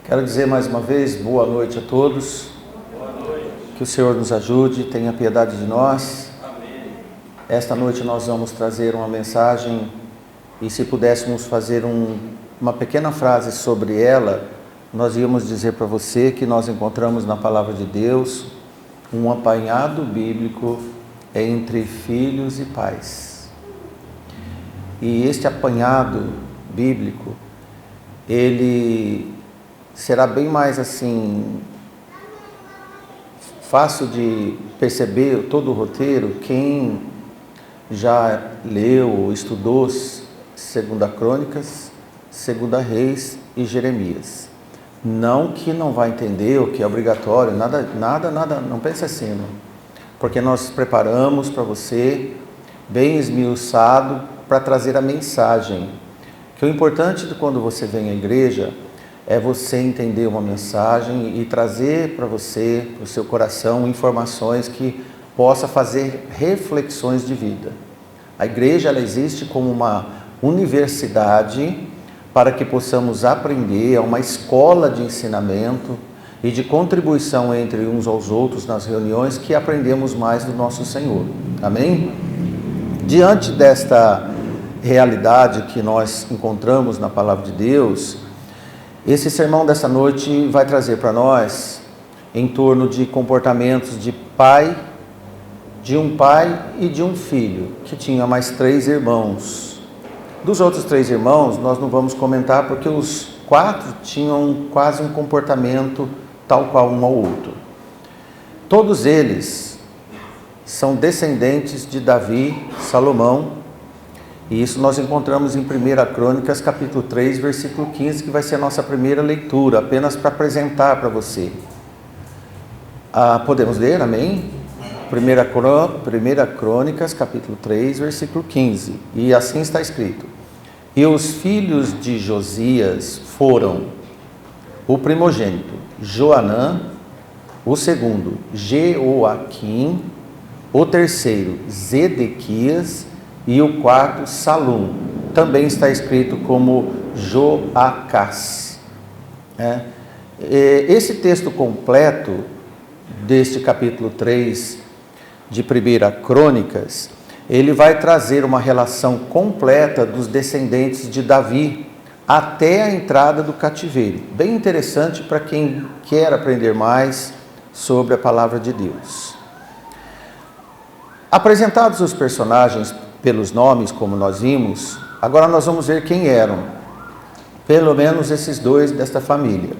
Quero dizer mais uma vez, boa noite a todos. Boa noite. Que o Senhor nos ajude, tenha piedade de nós. Amém. Esta noite nós vamos trazer uma mensagem e se pudéssemos fazer uma pequena frase sobre ela, nós íamos dizer para você que nós encontramos na Palavra de Deus um apanhado bíblico entre filhos e pais. E este apanhado bíblico, ele será bem mais assim, fácil de perceber todo o roteiro, quem já leu, estudou 2 Crônicas, 2 Reis e Jeremias. Não que não vai entender, o que é obrigatório, nada, não pense assim, não. Porque nós preparamos para você, bem esmiuçado, para trazer a mensagem. Que o importante de quando você vem à igreja é você entender uma mensagem e trazer para você, para o seu coração, informações que possa fazer reflexões de vida. A igreja, ela existe como uma universidade para que possamos aprender, é uma escola de ensinamento e de contribuição entre uns aos outros nas reuniões que aprendemos mais do nosso Senhor. Amém? Diante desta realidade que nós encontramos na Palavra de Deus, esse sermão dessa noite vai trazer para nós em torno de comportamentos de um pai e de um filho, que tinha mais 3 irmãos. Dos outros 3 irmãos, nós não vamos comentar, porque os 4 tinham quase um comportamento tal qual um ao outro. Todos eles são descendentes de Davi, Salomão, e isso nós encontramos em 1 Crônicas, capítulo 3, versículo 15, que vai ser a nossa primeira leitura, apenas para apresentar para você. Podemos ler, amém? 1 Crônicas, capítulo 3, versículo 15, e assim está escrito: E os filhos de Josias foram o primogênito, Joanã, o segundo, Jeoaquim, o terceiro, Zedequias, e o quarto, Salum. Também está escrito como Joacás. Esse texto completo deste capítulo 3 de 1 Crônicas, ele vai trazer uma relação completa dos descendentes de Davi até a entrada do cativeiro. Bem interessante para quem quer aprender mais sobre a Palavra de Deus. Apresentados os personagens pelos nomes, como nós vimos, agora nós vamos ver quem eram, pelo menos esses 2 desta família.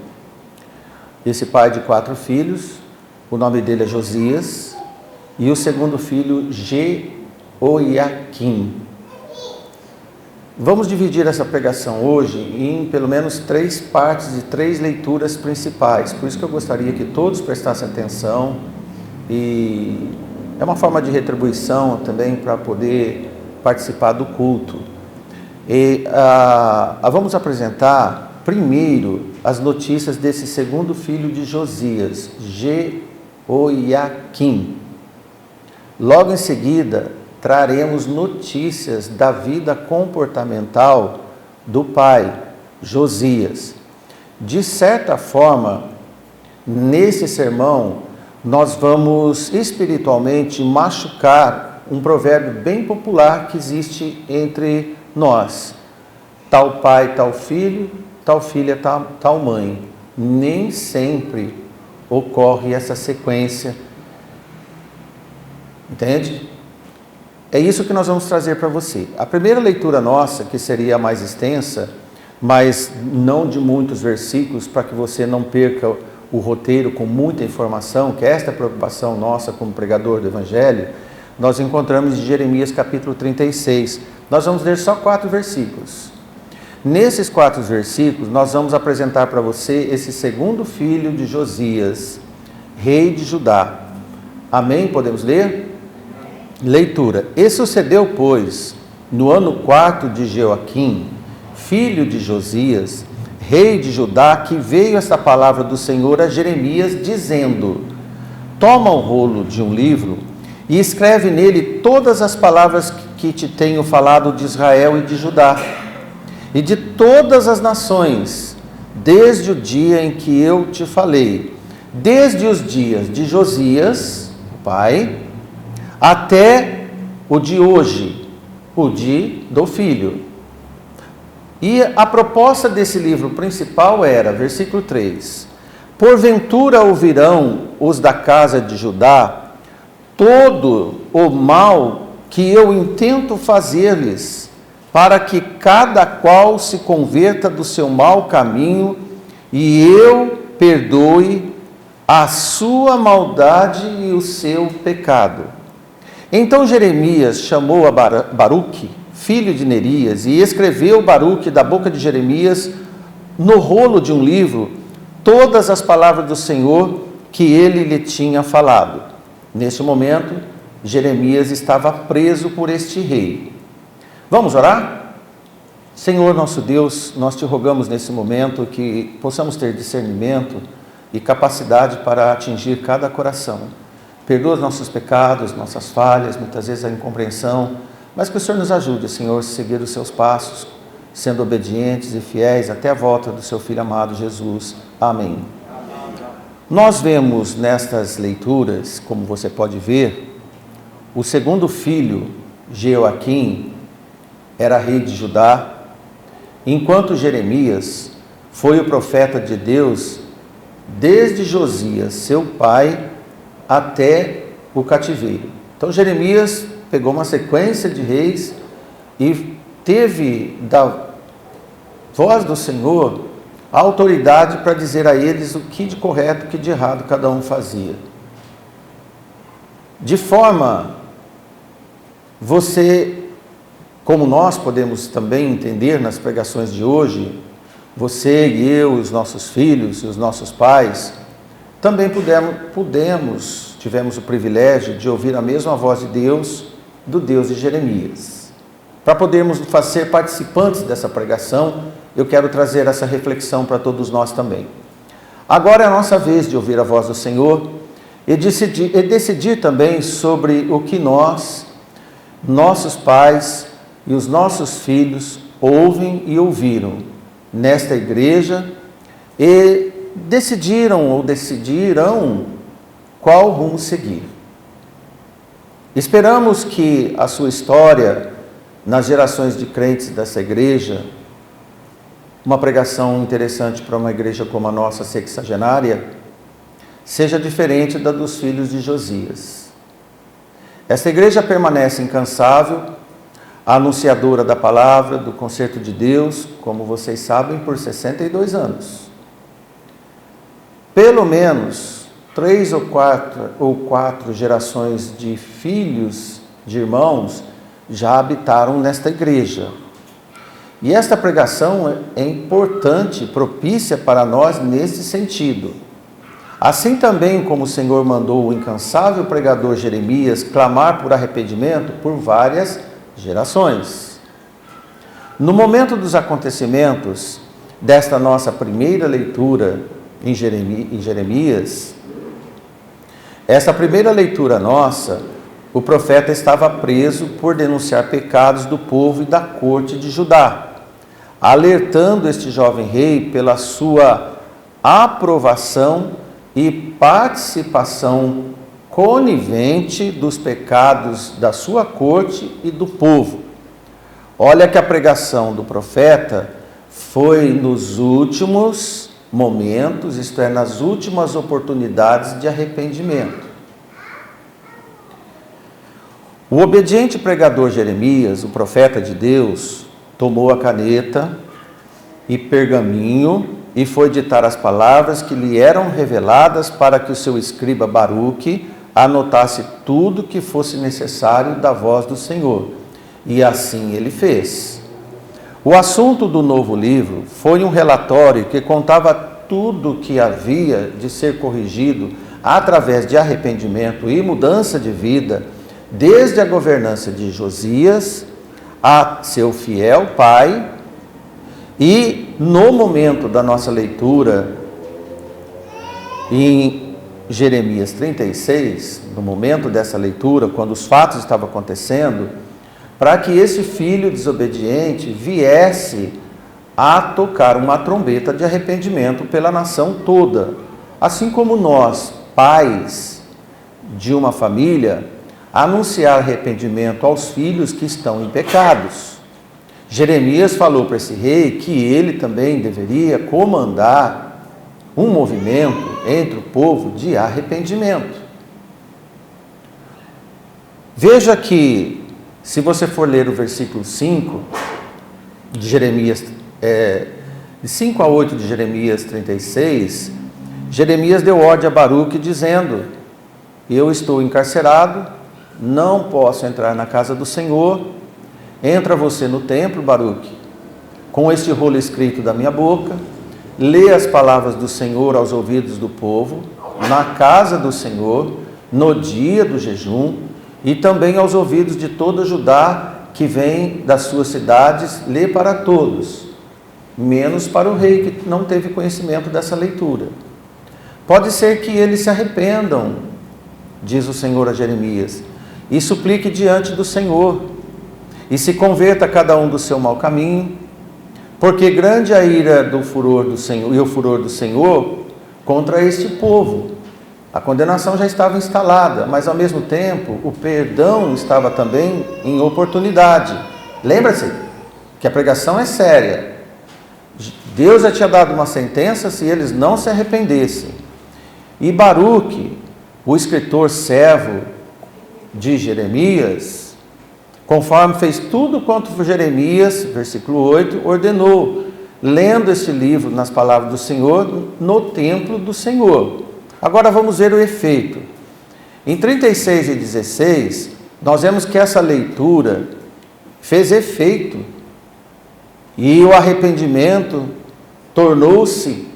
Esse pai de 4 filhos, o nome dele é Josias, e o segundo filho, Jeoaquim. Vamos dividir essa pregação hoje em pelo menos 3 partes de 3 leituras principais, por isso que eu gostaria que todos prestassem atenção, e é uma forma de retribuição também para poder participar do culto. Vamos apresentar primeiro as notícias desse segundo filho de Josias, Jeoaquim. Logo em seguida, traremos notícias da vida comportamental do pai, Josias. De certa forma, nesse sermão, nós vamos espiritualmente machucar um provérbio bem popular que existe entre nós: tal pai, tal filho, tal filha, tal mãe. Nem sempre ocorre essa sequência. Entende? É isso que nós vamos trazer para você. A primeira leitura nossa, que seria a mais extensa, mas não de muitos versículos, para que você não perca o roteiro com muita informação, que esta é a preocupação nossa como pregador do Evangelho, nós encontramos em Jeremias capítulo 36. Nós vamos ler só 4 versículos. Nesses 4 versículos, nós vamos apresentar para você esse segundo filho de Josias, rei de Judá. Amém? Podemos ler? Leitura. E sucedeu, pois, no ano 4 de Jeoaquim, filho de Josias, rei de Judá, que veio esta palavra do Senhor a Jeremias, dizendo: Toma o rolo de um livro e escreve nele todas as palavras que te tenho falado de Israel e de Judá, e de todas as nações, desde o dia em que eu te falei, desde os dias de Josias, o pai, até o de hoje, o do filho. E a proposta desse livro principal era, versículo 3, porventura ouvirão os da casa de Judá todo o mal que eu intento fazer-lhes, para que cada qual se converta do seu mau caminho e eu perdoe a sua maldade e o seu pecado. Então Jeremias chamou a Baruque, filho de Nerias, e escreveu Baruque da boca de Jeremias, no rolo de um livro, todas as palavras do Senhor que ele lhe tinha falado. Neste momento, Jeremias estava preso por este rei. Vamos orar? Senhor nosso Deus, nós te rogamos nesse momento que possamos ter discernimento e capacidade para atingir cada coração. Perdoa os nossos pecados, nossas falhas, muitas vezes a incompreensão, mas que o Senhor nos ajude, Senhor, a seguir os seus passos, sendo obedientes e fiéis até a volta do seu Filho amado Jesus. Amém. Nós vemos nestas leituras, como você pode ver, o segundo filho, Jeoaquim, era rei de Judá, enquanto Jeremias foi o profeta de Deus desde Josias, seu pai, até o cativeiro. Então Jeremias pegou uma sequência de reis e teve da voz do Senhor a autoridade para dizer a eles o que de correto, o que de errado cada um fazia. De forma, você, como nós podemos também entender nas pregações de hoje, você e eu, os nossos filhos e os nossos pais, também tivemos o privilégio de ouvir a mesma voz de Deus, do Deus de Jeremias. Para podermos ser participantes dessa pregação, eu quero trazer essa reflexão para todos nós também. Agora é a nossa vez de ouvir a voz do Senhor e decidir também sobre o que nossos pais e os nossos filhos ouvem e ouviram nesta igreja e decidirão qual rumo seguir. Esperamos que a sua história nas gerações de crentes dessa igreja, uma pregação interessante para uma igreja como a nossa sexagenária, seja diferente da dos filhos de Josias. Esta igreja permanece incansável, a anunciadora da palavra, do concerto de Deus, como vocês sabem, por 62 anos. Pelo menos 3 ou 4 gerações de filhos, de irmãos, já habitaram nesta igreja. E esta pregação é importante, propícia para nós nesse sentido. Assim também como o Senhor mandou o incansável pregador Jeremias clamar por arrependimento por várias gerações. No momento dos acontecimentos desta nossa primeira leitura em Jeremias, essa primeira leitura nossa, o profeta estava preso por denunciar pecados do povo e da corte de Judá, alertando este jovem rei pela sua aprovação e participação conivente dos pecados da sua corte e do povo. Olha que a pregação do profeta foi nos últimos momentos, isto é, nas últimas oportunidades de arrependimento. O obediente pregador Jeremias, o profeta de Deus, tomou a caneta e pergaminho e foi ditar as palavras que lhe eram reveladas para que o seu escriba Baruque anotasse tudo que fosse necessário da voz do Senhor. E assim ele fez. O assunto do novo livro foi um relatório que contava tudo que havia de ser corrigido através de arrependimento e mudança de vida, desde a governança de Josias a seu fiel pai. E no momento da nossa leitura em Jeremias 36, no momento dessa leitura, quando os fatos estavam acontecendo, para que esse filho desobediente viesse a tocar uma trombeta de arrependimento pela nação toda. Assim como nós, pais de uma família, anunciar arrependimento aos filhos que estão em pecados. Jeremias falou para esse rei que ele também deveria comandar um movimento entre o povo de arrependimento. Veja que, se você for ler o versículo 5 de Jeremias, de 5 a 8 de Jeremias 36, Jeremias deu ordem a Baruque dizendo: eu estou encarcerado, não posso entrar na casa do Senhor. Entra você no templo, Baruque, com este rolo escrito da minha boca, lê as palavras do Senhor aos ouvidos do povo, na casa do Senhor, no dia do jejum, e também aos ouvidos de toda Judá que vem das suas cidades, lê para todos, menos para o rei que não teve conhecimento dessa leitura. Pode ser que eles se arrependam, diz o Senhor a Jeremias, e suplique diante do Senhor, e se converta cada um do seu mau caminho, porque grande a ira do furor do Senhor e o furor do Senhor contra este povo. A condenação já estava instalada, mas ao mesmo tempo o perdão estava também em oportunidade. Lembra-se que a pregação é séria. Deus já tinha dado uma sentença se eles não se arrependessem. E Baruque, o escritor servo de Jeremias, conforme fez tudo quanto Jeremias, versículo 8, ordenou, lendo este livro nas palavras do Senhor no templo do Senhor. Agora vamos ver o efeito. Em 36 e 16, nós vemos que essa leitura fez efeito e o arrependimento tornou-se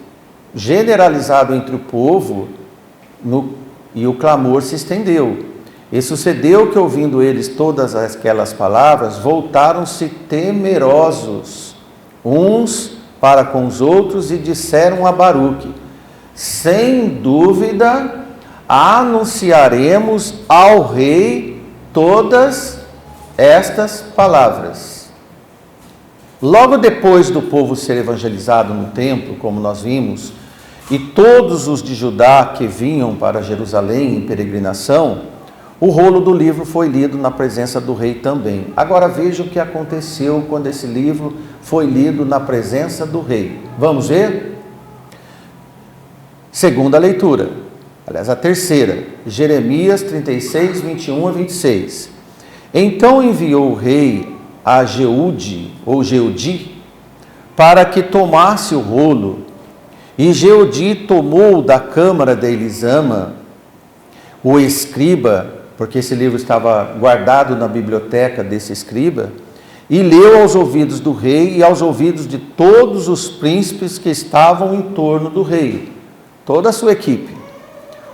generalizado entre o povo e o clamor se estendeu. E sucedeu que, ouvindo eles todas aquelas palavras, voltaram-se temerosos uns para com os outros e disseram a Baruque: sem dúvida, anunciaremos ao rei todas estas palavras. Logo depois do povo ser evangelizado no templo, como nós vimos, e todos os de Judá que vinham para Jerusalém em peregrinação, o rolo do livro foi lido na presença do rei também. Agora veja o que aconteceu quando esse livro foi lido na presença do rei. Vamos ver? Segunda leitura, aliás, a terceira, Jeremias 36, 21 a 26. Então enviou o rei a Jeude, ou Jeudi, para que tomasse o rolo, e Jeudi tomou da câmara de Elisama, o escriba, porque esse livro estava guardado na biblioteca desse escriba, e leu aos ouvidos do rei e aos ouvidos de todos os príncipes que estavam em torno do rei, toda a sua equipe.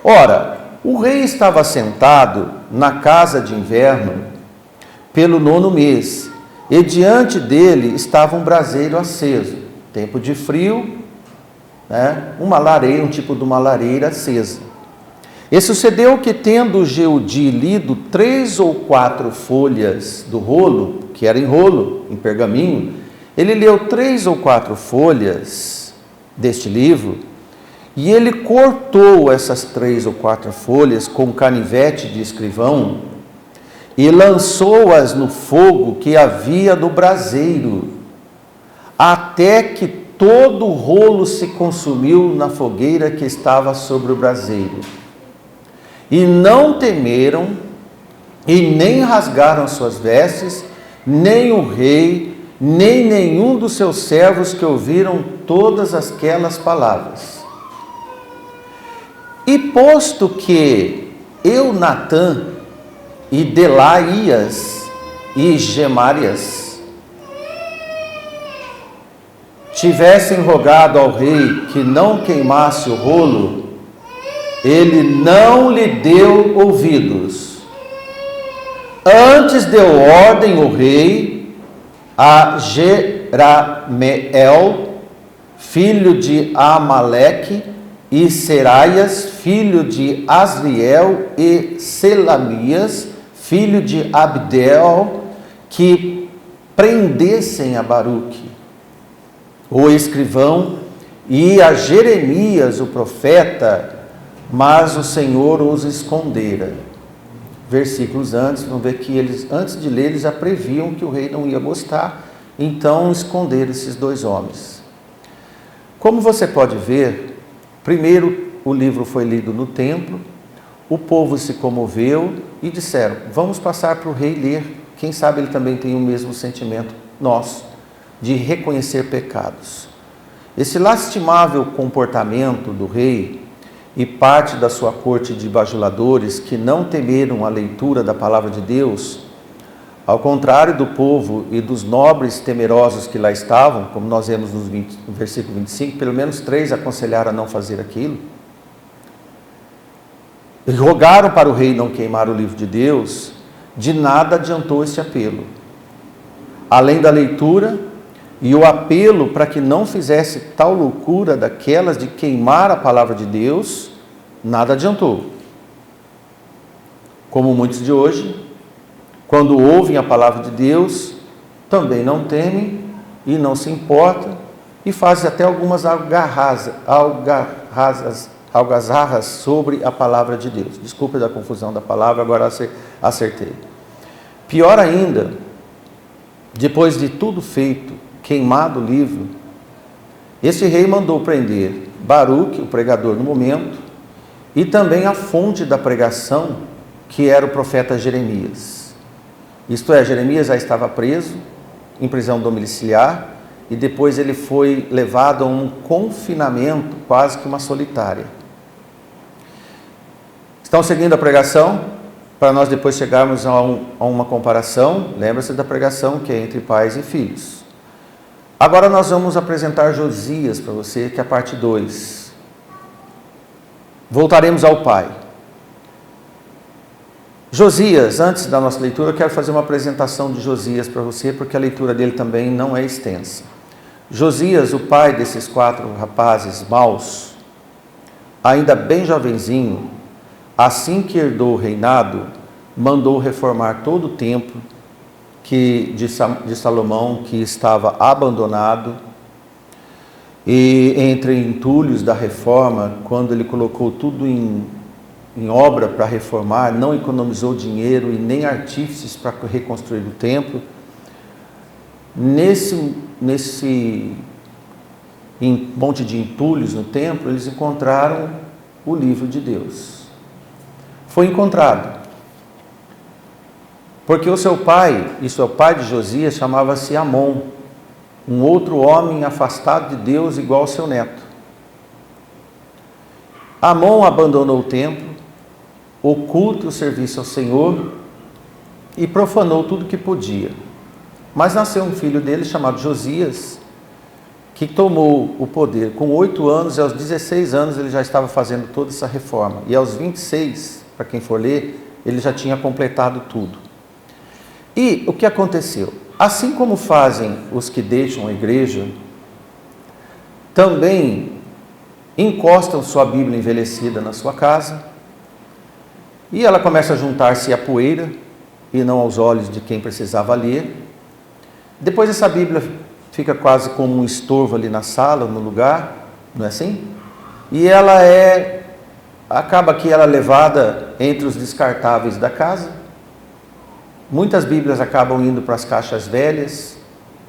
Ora, o rei estava sentado na casa de inverno pelo 9º mês, e diante dele estava um braseiro aceso, tempo de frio, uma lareira, um tipo de uma lareira acesa. E sucedeu que, tendo Jeudi lido 3 ou 4 folhas do rolo, que era em rolo, em pergaminho, ele leu 3 ou 4 folhas deste livro, e ele cortou essas 3 ou 4 folhas com canivete de escrivão e lançou-as no fogo que havia no braseiro, até que todo o rolo se consumiu na fogueira que estava sobre o braseiro. E não temeram, e nem rasgaram suas vestes, nem o rei, nem nenhum dos seus servos que ouviram todas aquelas palavras. E posto que Eunatã e Delaías e Gemárias tivessem rogado ao rei que não queimasse o rolo, ele não lhe deu ouvidos. Antes deu ordem o rei a Jerameel, filho de Amaleque, e Seraias, filho de Asriel, e Selamias, filho de Abdeel, que prendessem a Baruque. o escrivão, e a Jeremias, o profeta, mas o Senhor os escondera. Versículos antes, vamos ver que eles, antes de ler, eles já previam que o rei não ia gostar, então esconderam esses dois homens. Como você pode ver, primeiro o livro foi lido no templo, o povo se comoveu e disseram, vamos passar para o rei ler, quem sabe ele também tem o mesmo sentimento nosso, de reconhecer pecados. Esse lastimável comportamento do rei e parte da sua corte de bajuladores que não temeram a leitura da palavra de Deus, ao contrário do povo e dos nobres temerosos que lá estavam, como nós vemos no versículo 25, pelo menos 3 aconselharam a não fazer aquilo, e rogaram para o rei não queimar o livro de Deus, de nada adiantou esse apelo. Além da leitura e o apelo para que não fizesse tal loucura daquelas de queimar a palavra de Deus, nada adiantou. Como muitos de hoje, quando ouvem a palavra de Deus, também não temem e não se importam e fazem até algumas algazarras sobre a palavra de Deus. Desculpe da confusão da palavra, agora acertei. Pior ainda, depois de tudo feito, queimado o livro, esse rei mandou prender Baruque, o pregador no momento, e também a fonte da pregação, que era o profeta Jeremias. Isto é, Jeremias já estava preso, em prisão domiciliar, e depois ele foi levado a um confinamento, quase que uma solitária. Estão seguindo a pregação? Para nós depois chegarmos a uma comparação, lembra-se da pregação que é entre pais e filhos. Agora nós vamos apresentar Josias para você, que é a parte 2. Voltaremos ao pai. Josias, antes da nossa leitura, eu quero fazer uma apresentação de Josias para você, porque a leitura dele também não é extensa. Josias, o pai desses 4 rapazes maus, ainda bem jovenzinho, assim que herdou o reinado, mandou reformar todo o templo de Salomão, que estava abandonado, e entre entulhos da reforma, quando ele colocou tudo em obra para reformar, não economizou dinheiro e nem artífices para reconstruir o templo. Nesse monte de entulhos no templo, eles encontraram o livro de Deus. Foi encontrado. Porque o seu pai, isso é o pai de Josias, chamava-se Amon, um outro homem afastado de Deus igual ao seu neto. Amon abandonou o templo, oculta o serviço ao Senhor e profanou tudo que podia. Mas nasceu um filho dele chamado Josias, que tomou o poder com 8 anos, e aos 16 anos ele já estava fazendo toda essa reforma. E aos 26, para quem for ler, ele já tinha completado tudo. E o que aconteceu? Assim como fazem os que deixam a igreja, também encostam sua Bíblia envelhecida na sua casa, e ela começa a juntar-se à poeira, e não aos olhos de quem precisava ler. Depois essa Bíblia fica quase como um estorvo ali na sala, no lugar, não é assim? E acaba que ela é levada entre os descartáveis da casa. Muitas Bíblias acabam indo para as caixas velhas,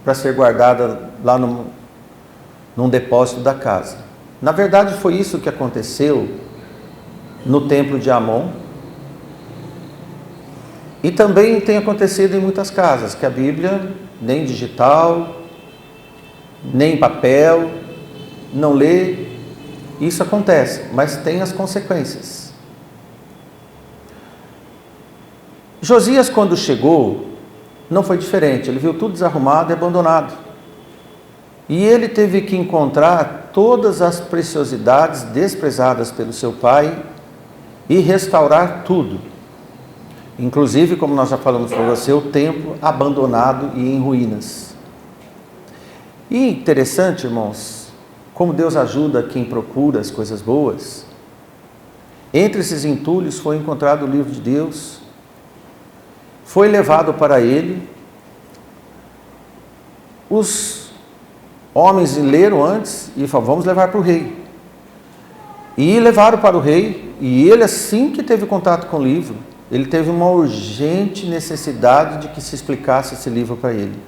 para ser guardada lá num depósito da casa. Na verdade, foi isso que aconteceu no templo de Amon. E também tem acontecido em muitas casas, que a Bíblia, nem digital, nem papel, não lê. Isso acontece, mas tem as consequências. Josias, quando chegou, não foi diferente. Ele viu tudo desarrumado e abandonado. E ele teve que encontrar todas as preciosidades desprezadas pelo seu pai e restaurar tudo. Inclusive, como nós já falamos para você, o templo abandonado e em ruínas. E interessante, irmãos, como Deus ajuda quem procura as coisas boas. Entre esses entulhos foi encontrado o livro de Deus, foi levado para ele. Os homens leram antes e falaram, vamos levar para o rei. E levaram para o rei, e ele, assim que teve contato com o livro, ele teve uma urgente necessidade de que se explicasse esse livro para ele,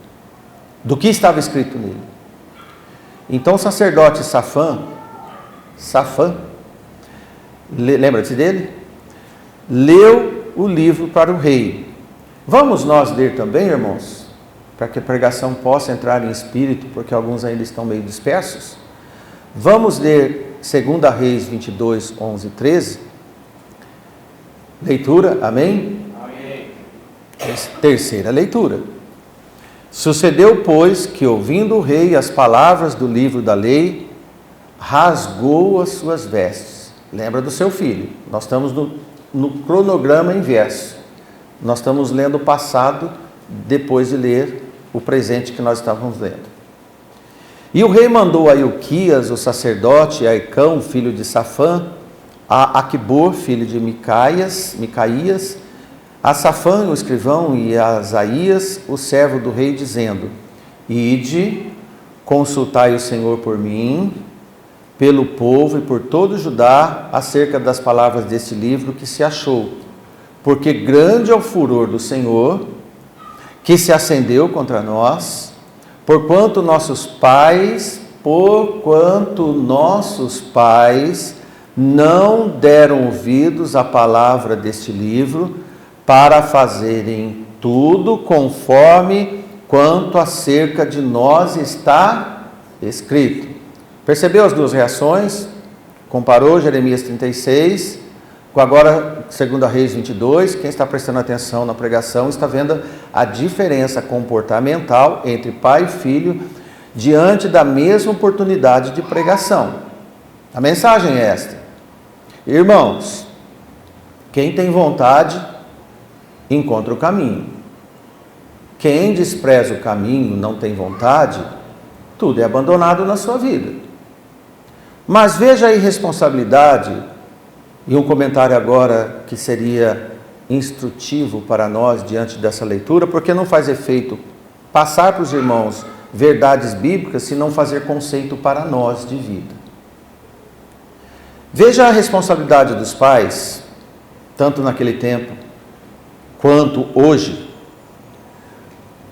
do que estava escrito nele. Então o sacerdote Safã, lembra-se dele? Leu o livro para o rei. Vamos nós ler também, irmãos, para que a pregação possa entrar em espírito, porque alguns ainda estão meio dispersos. Vamos ler 2 Reis 22, 11 e 13. Leitura, amém? Amém. Terceira leitura. Sucedeu, pois, que ouvindo o rei as palavras do livro da lei, rasgou as suas vestes. Lembra do seu filho. Nós estamos no cronograma inverso. Nós estamos lendo o passado depois de ler o presente que nós estávamos lendo. E o rei mandou a Ilquias, o sacerdote, a Icão, filho de Safã, a Aquibor, filho de Micaías, a Safã, o escrivão, e a Asaías, o servo do rei, dizendo: Ide, consultai o Senhor por mim, pelo povo e por todo Judá, acerca das palavras deste livro que se achou, porque grande é o furor do Senhor, que se acendeu contra nós, porquanto nossos pais não deram ouvidos à palavra deste livro, para fazerem tudo conforme quanto acerca de nós está escrito. Percebeu as duas reações? Comparou Jeremias 36 com agora 2 Reis 22. Quem está prestando atenção na pregação está vendo a diferença comportamental entre pai e filho diante da mesma oportunidade de pregação. A mensagem é esta: irmãos, quem tem vontade encontra o caminho. Quem despreza o caminho, não tem vontade, tudo é abandonado na sua vida. Mas veja a irresponsabilidade, e um comentário agora que seria instrutivo para nós diante dessa leitura, porque não faz efeito passar para os irmãos verdades bíblicas se não fazer conceito para nós de vida. Veja a responsabilidade dos pais, tanto naquele tempo quanto hoje,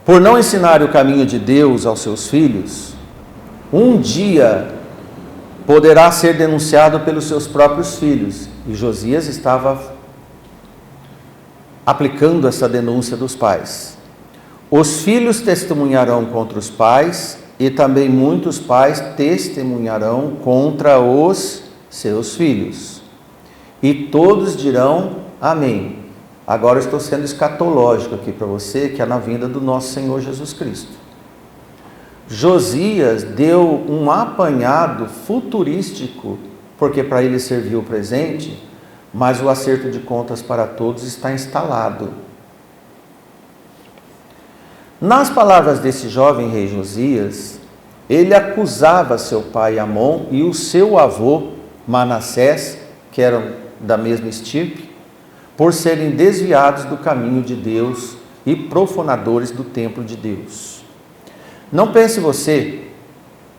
por não ensinar o caminho de Deus aos seus filhos. Um dia poderá ser denunciado pelos seus próprios filhos, e Josias estava aplicando essa denúncia dos pais. Os filhos testemunharão contra os pais, e também muitos pais testemunharão contra os seus filhos, e todos dirão amém. Agora eu estou sendo escatológico aqui para você, que é na vinda do nosso Senhor Jesus Cristo. Josias deu um apanhado futurístico, porque para ele serviu o presente, mas o acerto de contas para todos está instalado. Nas palavras desse jovem rei Josias, ele acusava seu pai Amon e o seu avô Manassés, que eram da mesma estirpe, por serem desviados do caminho de Deus e profanadores do templo de Deus. Não pense você,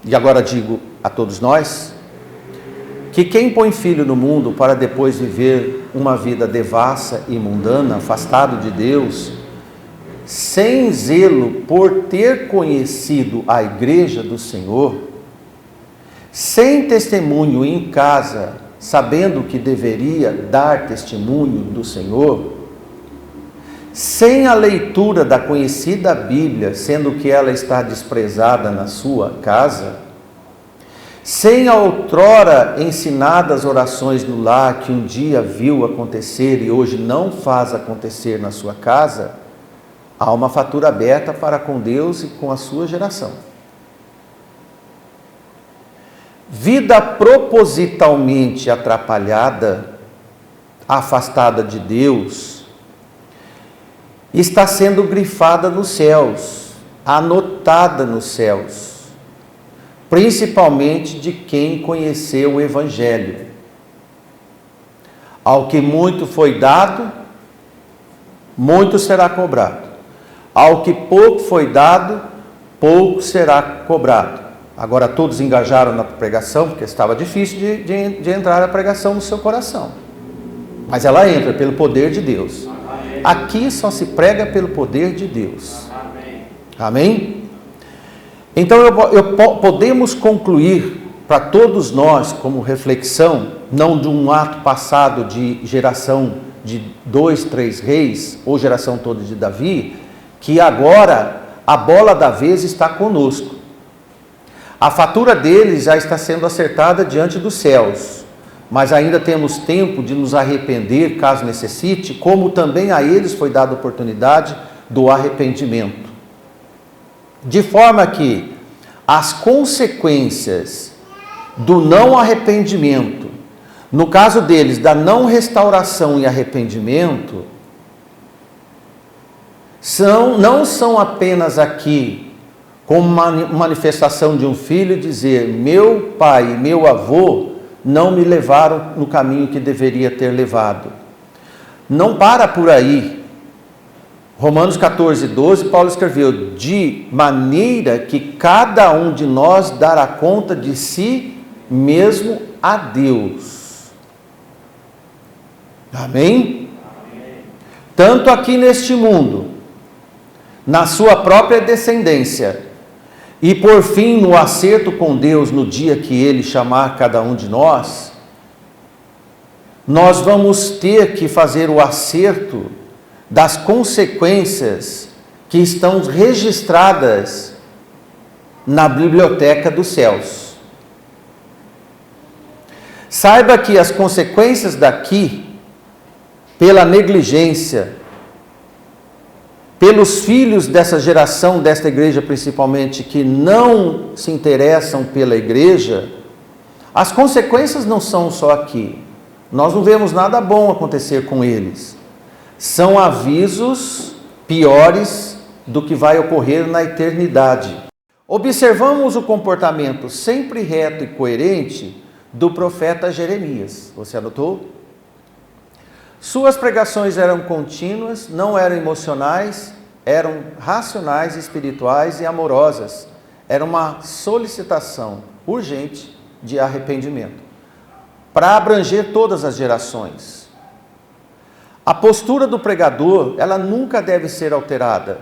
e agora digo a todos nós, que quem põe filho no mundo para depois viver uma vida devassa e mundana, afastado de Deus, sem zelo por ter conhecido a igreja do Senhor, sem testemunho em casa, sabendo que deveria dar testemunho do Senhor, sem a leitura da conhecida Bíblia, sendo que ela está desprezada na sua casa, sem a outrora ensinadas orações no lar que um dia viu acontecer e hoje não faz acontecer na sua casa, há uma fatura aberta para com Deus e com a sua geração. Vida propositalmente atrapalhada, afastada de Deus, está sendo grifada nos céus, anotada nos céus, principalmente de quem conheceu o Evangelho. Ao que muito foi dado, muito será cobrado. Ao que pouco foi dado, pouco será cobrado. Agora todos engajaram na pregação, porque estava difícil de entrar a pregação no seu coração. Mas ela entra pelo poder de Deus. Aqui só se prega pelo poder de Deus. Amém? Então podemos concluir para todos nós, como reflexão, não de um ato passado de geração de 2, 3 reis, ou geração toda de Davi, que agora a bola da vez está conosco. A fatura deles já está sendo acertada diante dos céus, mas ainda temos tempo de nos arrepender, caso necessite, como também a eles foi dada a oportunidade do arrependimento. De forma que as consequências do não arrependimento, no caso deles, da não restauração e arrependimento, não são apenas aqui como uma manifestação de um filho dizer: meu pai e meu avô não me levaram no caminho que deveria ter levado. Não para por aí. Romanos 14, 12, Paulo escreveu: de maneira que cada um de nós dará conta de si mesmo a Deus. Amém? Tanto aqui neste mundo, na sua própria descendência, e por fim no acerto com Deus no dia que Ele chamar cada um de nós, nós vamos ter que fazer o acerto das consequências que estão registradas na biblioteca dos céus. Saiba que as consequências daqui, pela negligência, pelos filhos dessa geração, desta igreja principalmente, que não se interessam pela igreja, as consequências não são só aqui. Nós não vemos nada bom acontecer com eles. São avisos piores do que vai ocorrer na eternidade. Observamos o comportamento sempre reto e coerente do profeta Jeremias. Você anotou? Suas pregações eram contínuas, não eram emocionais, eram racionais, espirituais e amorosas. Era uma solicitação urgente de arrependimento, para abranger todas as gerações. A postura do pregador, ela nunca deve ser alterada.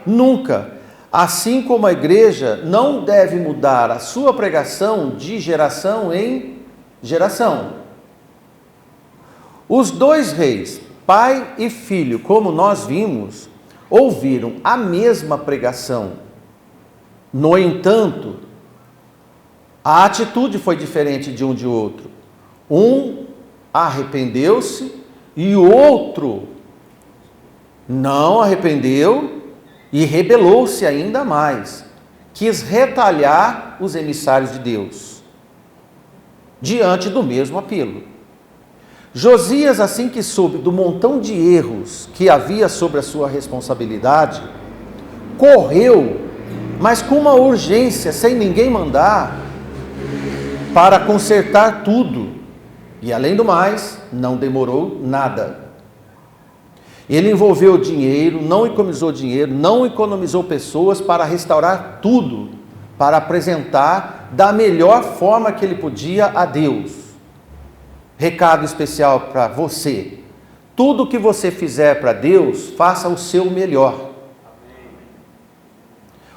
Nunca. Assim como a igreja não deve mudar a sua pregação de geração em geração. Os dois reis, pai e filho, como nós vimos, ouviram a mesma pregação. No entanto, a atitude foi diferente de um de outro. Um arrependeu-se e o outro não arrependeu e rebelou-se ainda mais. Quis retalhar os emissários de Deus diante do mesmo apelo. Josias, assim que soube do montão de erros que havia sobre a sua responsabilidade, correu, mas com uma urgência, sem ninguém mandar, para consertar tudo. E além do mais, não demorou nada. Ele envolveu dinheiro, não economizou pessoas para restaurar tudo, para apresentar da melhor forma que ele podia a Deus. Recado especial para você: tudo que você fizer para Deus, faça o seu melhor.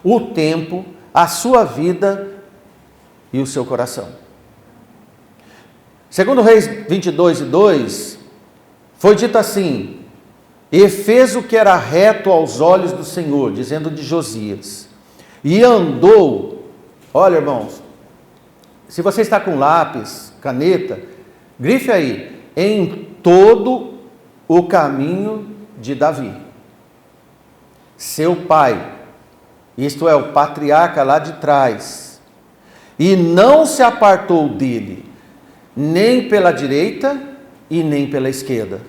O tempo, a sua vida e o seu coração. Segundo Reis 22, 2, foi dito assim: e fez o que era reto aos olhos do Senhor, dizendo de Josias, e andou. Olha, irmãos, se você está com lápis, caneta, grife aí: em todo o caminho de Davi, seu pai, isto é, o patriarca lá de trás, e não se apartou dele, nem pela direita e nem pela esquerda.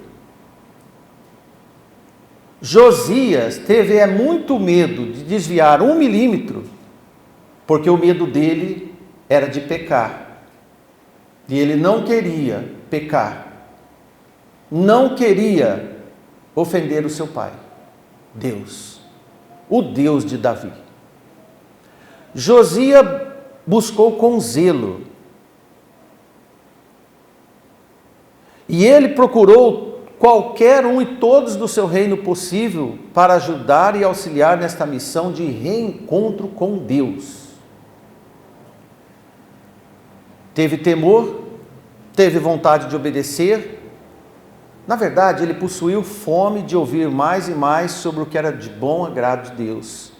Josias teve muito medo de desviar 1 milímetro, porque o medo dele era de pecar. E ele não queria pecar, não queria ofender o seu pai, Deus, o Deus de Davi. Josias buscou com zelo. E ele procurou qualquer um e todos do seu reino possível para ajudar e auxiliar nesta missão de reencontro com Deus. Teve temor, teve vontade de obedecer. Na verdade, ele possuiu fome de ouvir mais e mais sobre o que era de bom agrado de Deus.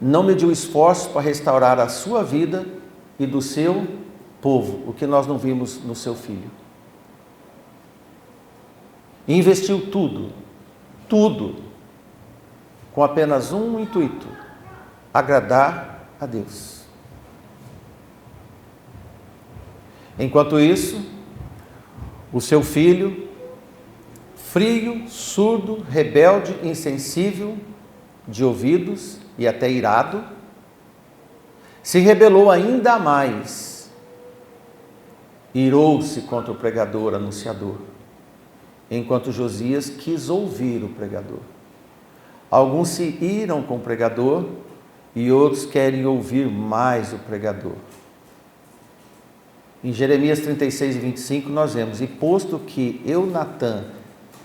Não mediu esforço para restaurar a sua vida e do seu povo, o que nós não vimos no seu filho. E investiu tudo, com apenas um intuito: agradar a Deus. Enquanto isso, o seu filho, frio, surdo, rebelde, insensível, de ouvidos e até irado, se rebelou ainda mais, irou-se contra o pregador, anunciador, enquanto Josias quis ouvir o pregador. Alguns se iram com o pregador e outros querem ouvir mais o pregador. Em Jeremias 36 e 25 nós vemos: e posto que Eunatã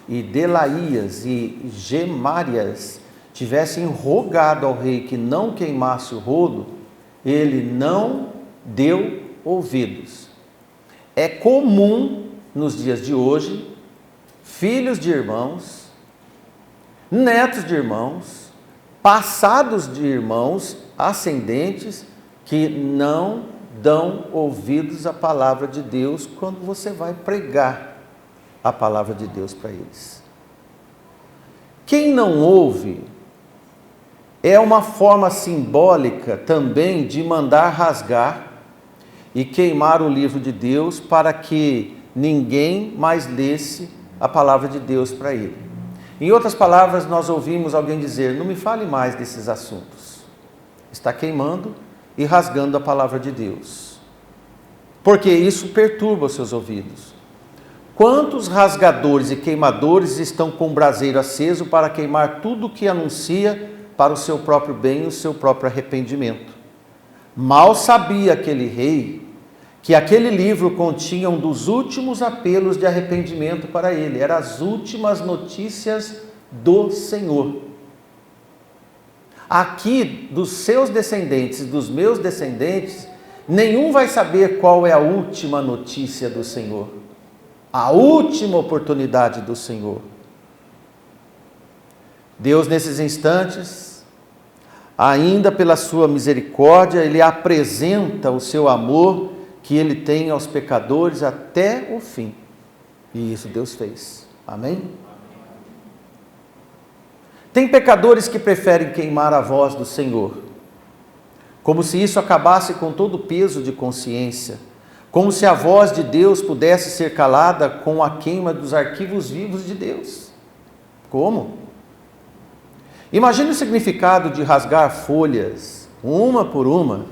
e Delaías e Gemárias tivessem rogado ao rei que não queimasse o rodo, ele não deu ouvidos. É comum nos dias de hoje, filhos de irmãos, netos de irmãos, passados de irmãos, ascendentes, que não dão ouvidos à palavra de Deus quando você vai pregar a palavra de Deus para eles. Quem não ouve é uma forma simbólica também de mandar rasgar e queimar o livro de Deus para que ninguém mais lesse a palavra de Deus para ele. Em outras palavras, nós ouvimos alguém dizer: não me fale mais desses assuntos. Está queimando e rasgando a palavra de Deus, porque isso perturba os seus ouvidos. Quantos rasgadores e queimadores estão com o braseiro aceso para queimar tudo o que anuncia para o seu próprio bem e o seu próprio arrependimento? Mal sabia aquele rei que aquele livro continha um dos últimos apelos de arrependimento para ele, eram as últimas notícias do Senhor. Aqui, dos seus descendentes, dos meus descendentes, nenhum vai saber qual é a última notícia do Senhor, a última oportunidade do Senhor. Deus, nesses instantes, ainda pela sua misericórdia, Ele apresenta o seu amor que Ele tem aos pecadores até o fim. E isso Deus fez. Amém? Tem pecadores que preferem queimar a voz do Senhor, como se isso acabasse com todo o peso de consciência, como se a voz de Deus pudesse ser calada com a queima dos arquivos vivos de Deus. Como? Imagine o significado de rasgar folhas, uma por uma,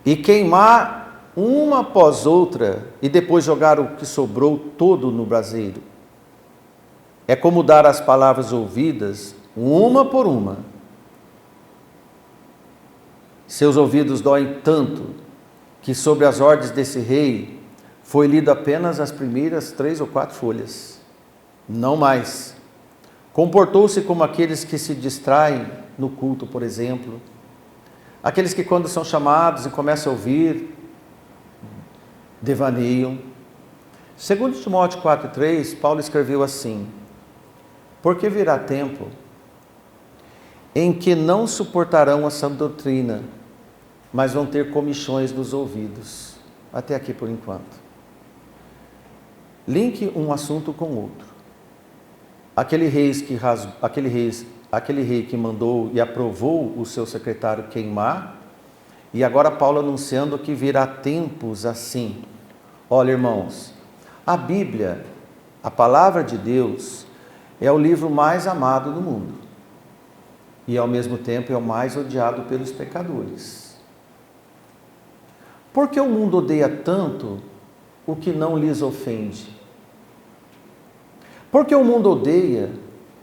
e queimar uma após outra, e depois jogar o que sobrou todo no braseiro. É como dar as palavras ouvidas, uma por uma. Seus ouvidos doem tanto, que sobre as ordens desse rei, foi lido apenas as primeiras 3 ou 4 folhas, não mais. Comportou-se como aqueles que se distraem no culto, por exemplo. Aqueles que, quando são chamados e começam a ouvir, devaneiam. Segundo Timóteo 4,3, Paulo escreveu assim: porque virá tempo em que não suportarão a sã doutrina, mas vão ter comichões nos ouvidos. Até aqui por enquanto. Link um assunto com outro. Aquele rei que mandou e aprovou o seu secretário queimar, e agora Paulo anunciando que virá tempos assim. Olha, irmãos, a Bíblia, a palavra de Deus, é o livro mais amado do mundo. E ao mesmo tempo é o mais odiado pelos pecadores. Por que o mundo odeia tanto o que não lhes ofende? Por que o mundo odeia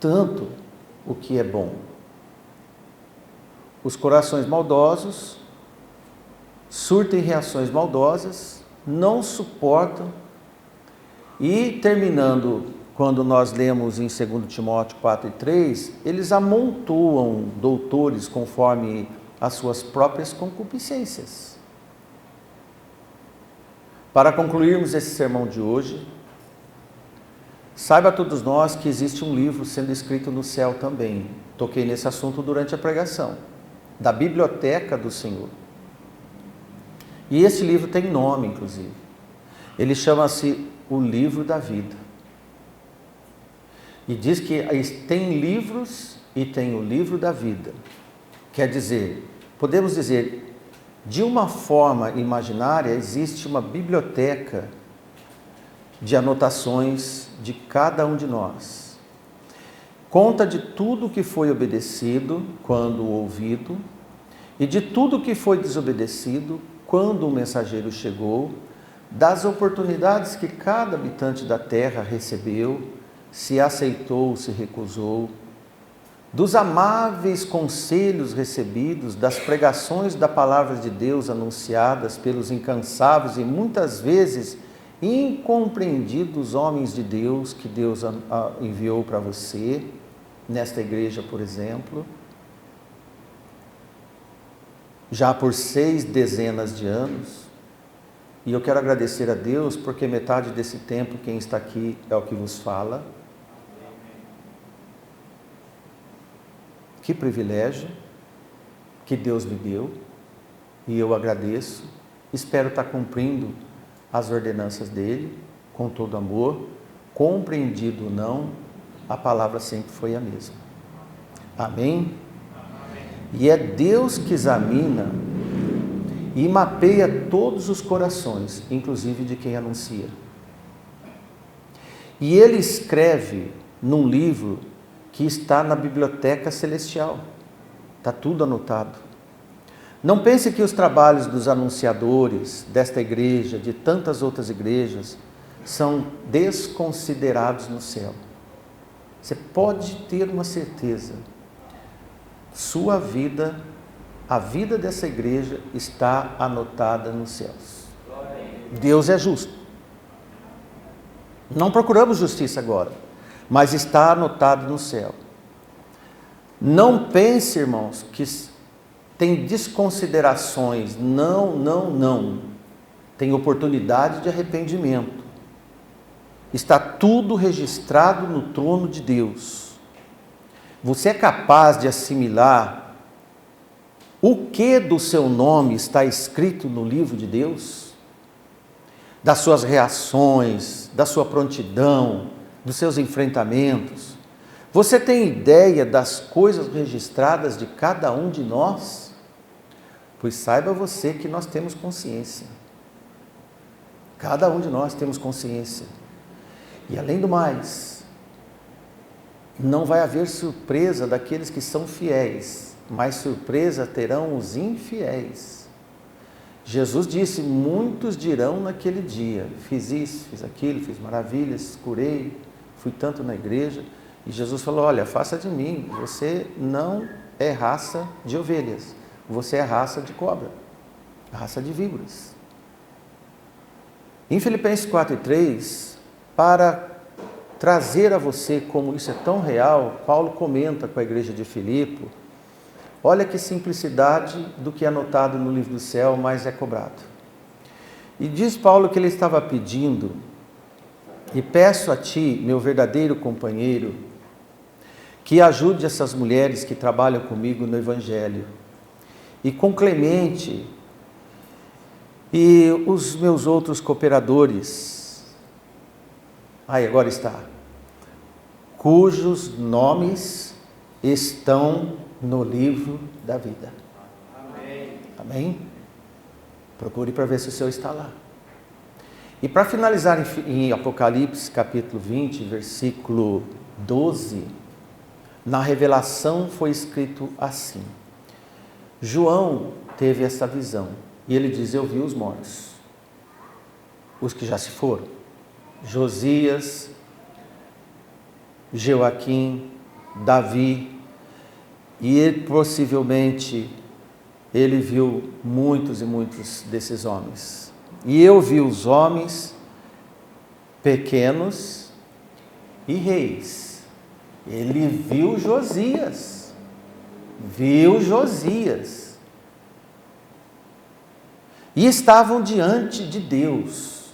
tanto o que é bom? os corações maldosos surtem reações maldosas, não suportam, e terminando, quando nós lemos em 2 Timóteo 4:3, eles amontoam doutores conforme as suas próprias concupiscências. Para concluirmos esse sermão de hoje, saiba todos nós que existe um livro sendo escrito no céu também. Toquei nesse assunto durante a pregação, da biblioteca do Senhor. E esse livro tem nome, inclusive. Ele chama-se o Livro da Vida. E diz que tem livros e tem o Livro da Vida. Quer dizer, podemos dizer, de uma forma imaginária, existe uma biblioteca de anotações de cada um de nós. Conta de tudo que foi obedecido quando ouvido e de tudo que foi desobedecido quando o mensageiro chegou, das oportunidades que cada habitante da terra recebeu, se aceitou ou se recusou, dos amáveis conselhos recebidos, das pregações da palavra de Deus anunciadas pelos incansáveis e muitas vezes incompreendidos homens de Deus que Deus enviou para você, nesta igreja, por exemplo, já por 6 dezenas de anos. E eu quero agradecer a Deus, porque metade desse tempo quem está aqui é o que vos fala. Que privilégio que Deus me deu, e eu agradeço. Espero estar cumprindo as ordenanças dele, com todo amor. Compreendido ou não, a palavra sempre foi a mesma. Amém? E é Deus que examina e mapeia todos os corações, inclusive de quem anuncia. E Ele escreve num livro que está na biblioteca celestial. Está tudo anotado. Não pense que os trabalhos dos anunciadores desta igreja, de tantas outras igrejas, são desconsiderados no céu. Você pode ter uma certeza. Sua vida, a vida dessa igreja está anotada nos céus. Deus é justo. Não procuramos justiça agora, mas está anotado no céu. Não pense, irmãos, que tem desconsiderações. Não. Tem oportunidade de arrependimento. Está tudo registrado no trono de Deus. Você é capaz de assimilar o que do seu nome está escrito no livro de Deus? Das suas reações, da sua prontidão, dos seus enfrentamentos. Você tem ideia das coisas registradas de cada um de nós? Pois saiba você que nós temos consciência. Cada um de nós temos consciência. E além do mais, não vai haver surpresa daqueles que são fiéis, mas surpresa terão os infiéis. Jesus disse, muitos dirão naquele dia, fiz isso, fiz aquilo, fiz maravilhas, curei, fui tanto na igreja. E Jesus falou, olha, faça de mim, você não é raça de ovelhas, você é raça de cobra, raça de víboras. Em Filipenses 4:3, para trazer a você como isso é tão real, Paulo comenta com a igreja de Filipe, olha que simplicidade do que é anotado no livro do céu, mas é cobrado. E diz Paulo que ele estava pedindo, e peço a ti, meu verdadeiro companheiro, que ajude essas mulheres que trabalham comigo no Evangelho, e com Clemente, e os meus outros cooperadores, agora está, cujos nomes estão no livro da vida. Amém? Amém? Procure para ver se o seu está lá. E para finalizar em Apocalipse capítulo 20, versículo 12, na revelação foi escrito assim. João teve essa visão e ele diz, eu vi os mortos, os que já se foram. Josias, Joaquim, Davi, E ele, possivelmente, ele viu muitos e muitos desses homens. E eu vi os homens pequenos e reis. Ele viu Josias. Viu Josias. E estavam diante de Deus.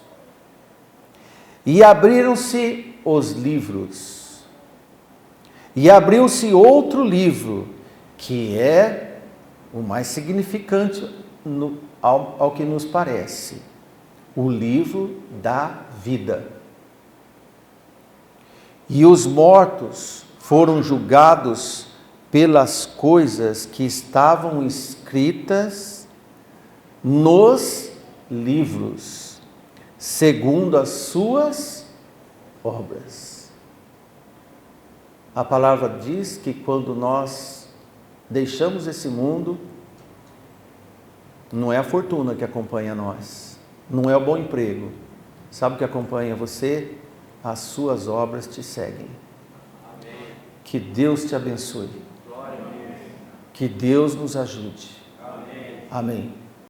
E abriram-se os livros. E abriu-se outro livro, que é o mais significante ao que nos parece. O livro da vida. E os mortos foram julgados pelas coisas que estavam escritas nos livros, segundo as suas obras. A palavra diz que quando nós deixamos esse mundo, não é a fortuna que acompanha nós, não é o bom emprego. Sabe o que acompanha você? As suas obras te seguem. Amém. Que Deus te abençoe. Que Deus nos ajude. Amém. Amém.